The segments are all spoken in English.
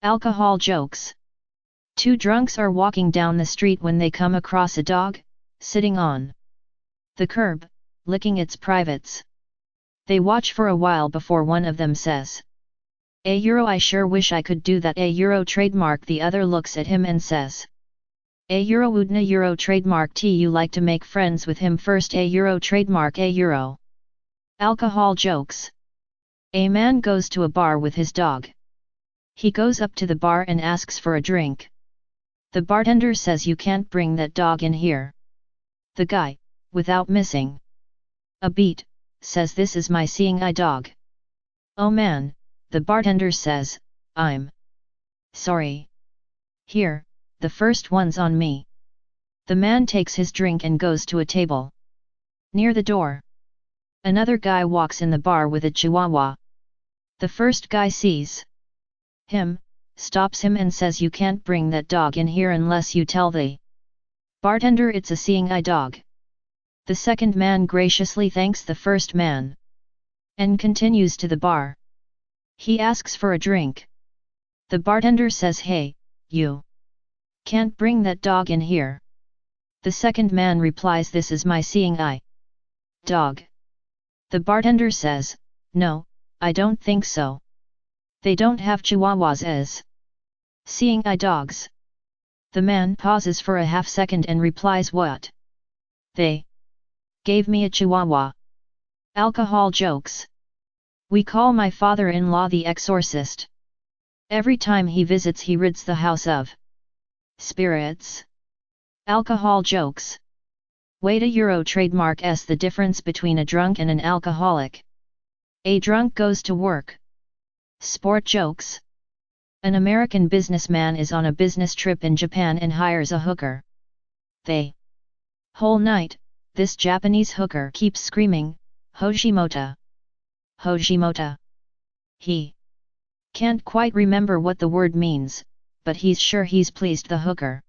Alcohol jokes. Two drunks are walking down the street when they come across a dog, sitting on the curb, licking its privates. They watch for a while before one of them says, I sure wish I could do that. Trademark. The other looks at him and says, Woodna trademark. You like to make friends with him first. Trademark. Alcohol jokes. A man goes to a bar with his dog. He goes up to the bar and asks for a drink. The bartender says, you can't bring that dog in here. The guy, without missing a beat, says, this is my seeing eye dog. Oh man, the bartender says, I'm sorry. Here, the first one's on me. The man takes his drink and goes to a table near the door. Another guy walks in the bar with a chihuahua. The first guy sees him, stops him and says, you can't bring that dog in here unless you tell the bartender it's a seeing eye dog. The second man graciously thanks the first man and continues to the bar. He asks for a drink. The bartender says, hey, you can't bring that dog in here. The second man replies, this is my seeing eye dog. The bartender says, no, I don't think so. They don't have chihuahuas as seeing eye dogs. The man pauses for a half second and replies, what? They gave me a chihuahua. Alcohol jokes. We call my father-in-law the exorcist. Every time he visits he rids the house of spirits. Alcohol jokes. Way to trademark. The difference between a drunk and an alcoholic. A drunk goes to work. Sport jokes. An American businessman is on a business trip in Japan and hires a hooker. The whole night, this Japanese hooker keeps screaming, Hojimota! Hojimota! He can't quite remember what the word means, but he's sure he's pleased the hooker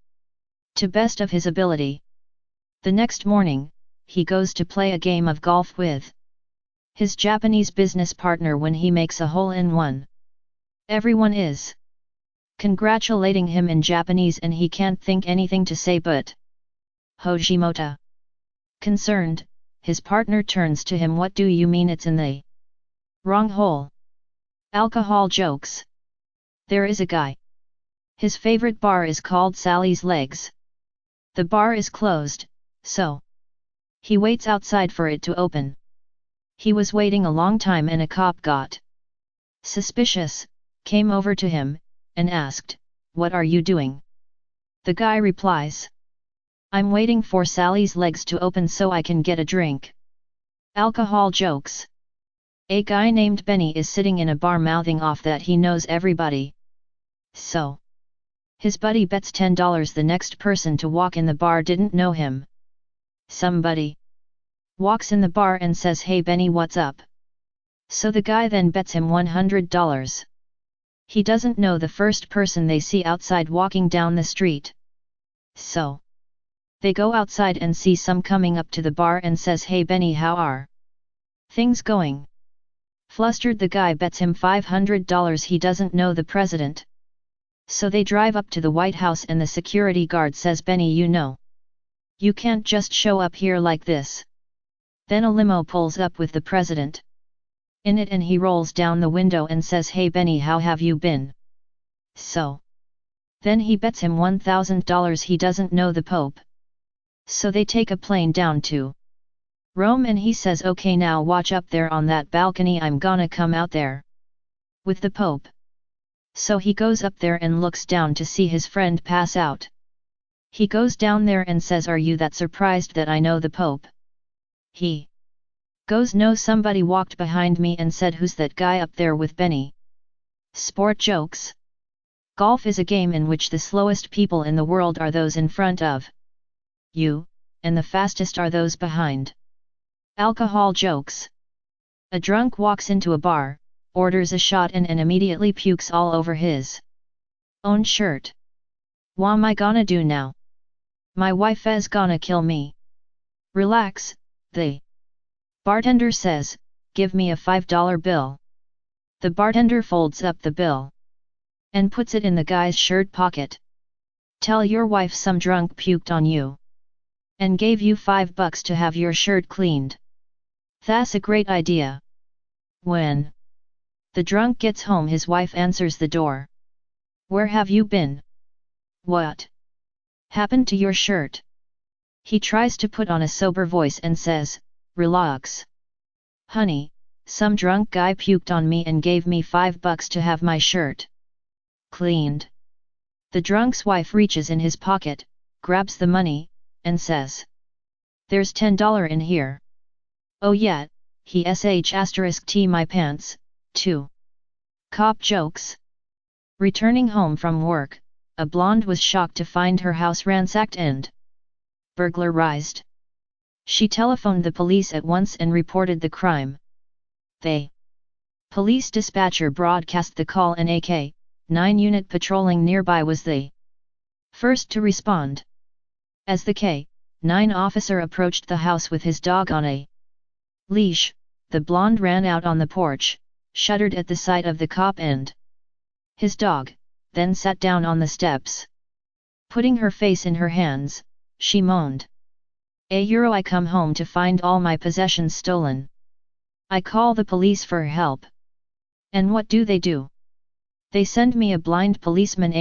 to best of his ability. The next morning, he goes to play a game of golf with his Japanese business partner when he makes a hole-in-one. Everyone is congratulating him in Japanese and he can't think anything to say but Hojimota. Concerned, his partner turns to him, what do you mean it's in the wrong hole? Alcohol jokes. There is a guy. His favorite bar is called Sally's Legs. The bar is closed, so he waits outside for it to open. He was waiting a long time and a cop got suspicious, came over to him, and asked, what are you doing? The guy replies, I'm waiting for Sally's Legs to open so I can get a drink. Alcohol jokes. A guy named Benny is sitting in a bar mouthing off that he knows everybody. So his buddy bets $10 the next person to walk in the bar didn't know him. Somebody walks in the bar and says, hey Benny, what's up? So the guy then bets him $100. He doesn't know the first person they see outside walking down the street. So they go outside and see some coming up to the bar and says, hey Benny, how are things going? Flustered, the guy bets him $500 he doesn't know the president. So they drive up to the White House and the security guard says, Benny, you can't just show up here like this. Then a limo pulls up with the president in it and he rolls down the window and says, hey Benny, how have you been? So then he bets him $1,000 he doesn't know the Pope. So they take a plane down to Rome and he says, okay, now watch up there on that balcony, I'm gonna come out there with the Pope. So he goes up there and looks down to see his friend pass out. He goes down there and says, are you that surprised that I know the Pope? He goes, no, somebody walked behind me and said, who's that guy up there with Benny? Sport jokes. Golf is a game in which the slowest people in the world are those in front of you, and the fastest are those behind. Alcohol jokes. A drunk walks into a bar, orders a shot and immediately pukes all over his own shirt. Wham I gonna do now? My wife is gonna kill me. Relax, the bartender says, give me a $5 bill. The bartender folds up the bill. and puts it in the guy's shirt pocket. Tell your wife some drunk puked on you. And gave you $5 to have your shirt cleaned. That's a great idea. When the drunk gets home, his wife answers the door. Where have you been? What happened to your shirt? He tries to put on a sober voice and says, relax. Honey, some drunk guy puked on me and gave me $5 to have my shirt cleaned. The drunk's wife reaches in his pocket, grabs the money, and says, there's $10 in here. Oh yeah, he sh*t my pants, too. Cop jokes. Returning home from work, a blonde was shocked to find her house ransacked and burglarized. She telephoned the police at once and reported the crime. The police dispatcher broadcast the call and a K-9 unit patrolling nearby was the first to respond. As the K-9 officer approached the house with his dog on a leash, the blonde ran out on the porch, shuddered at the sight of the cop and his dog, then sat down on the steps. Putting her face in her hands, she moaned. I come home to find all my possessions stolen. I call the police for help. And what do? They send me a blind policeman.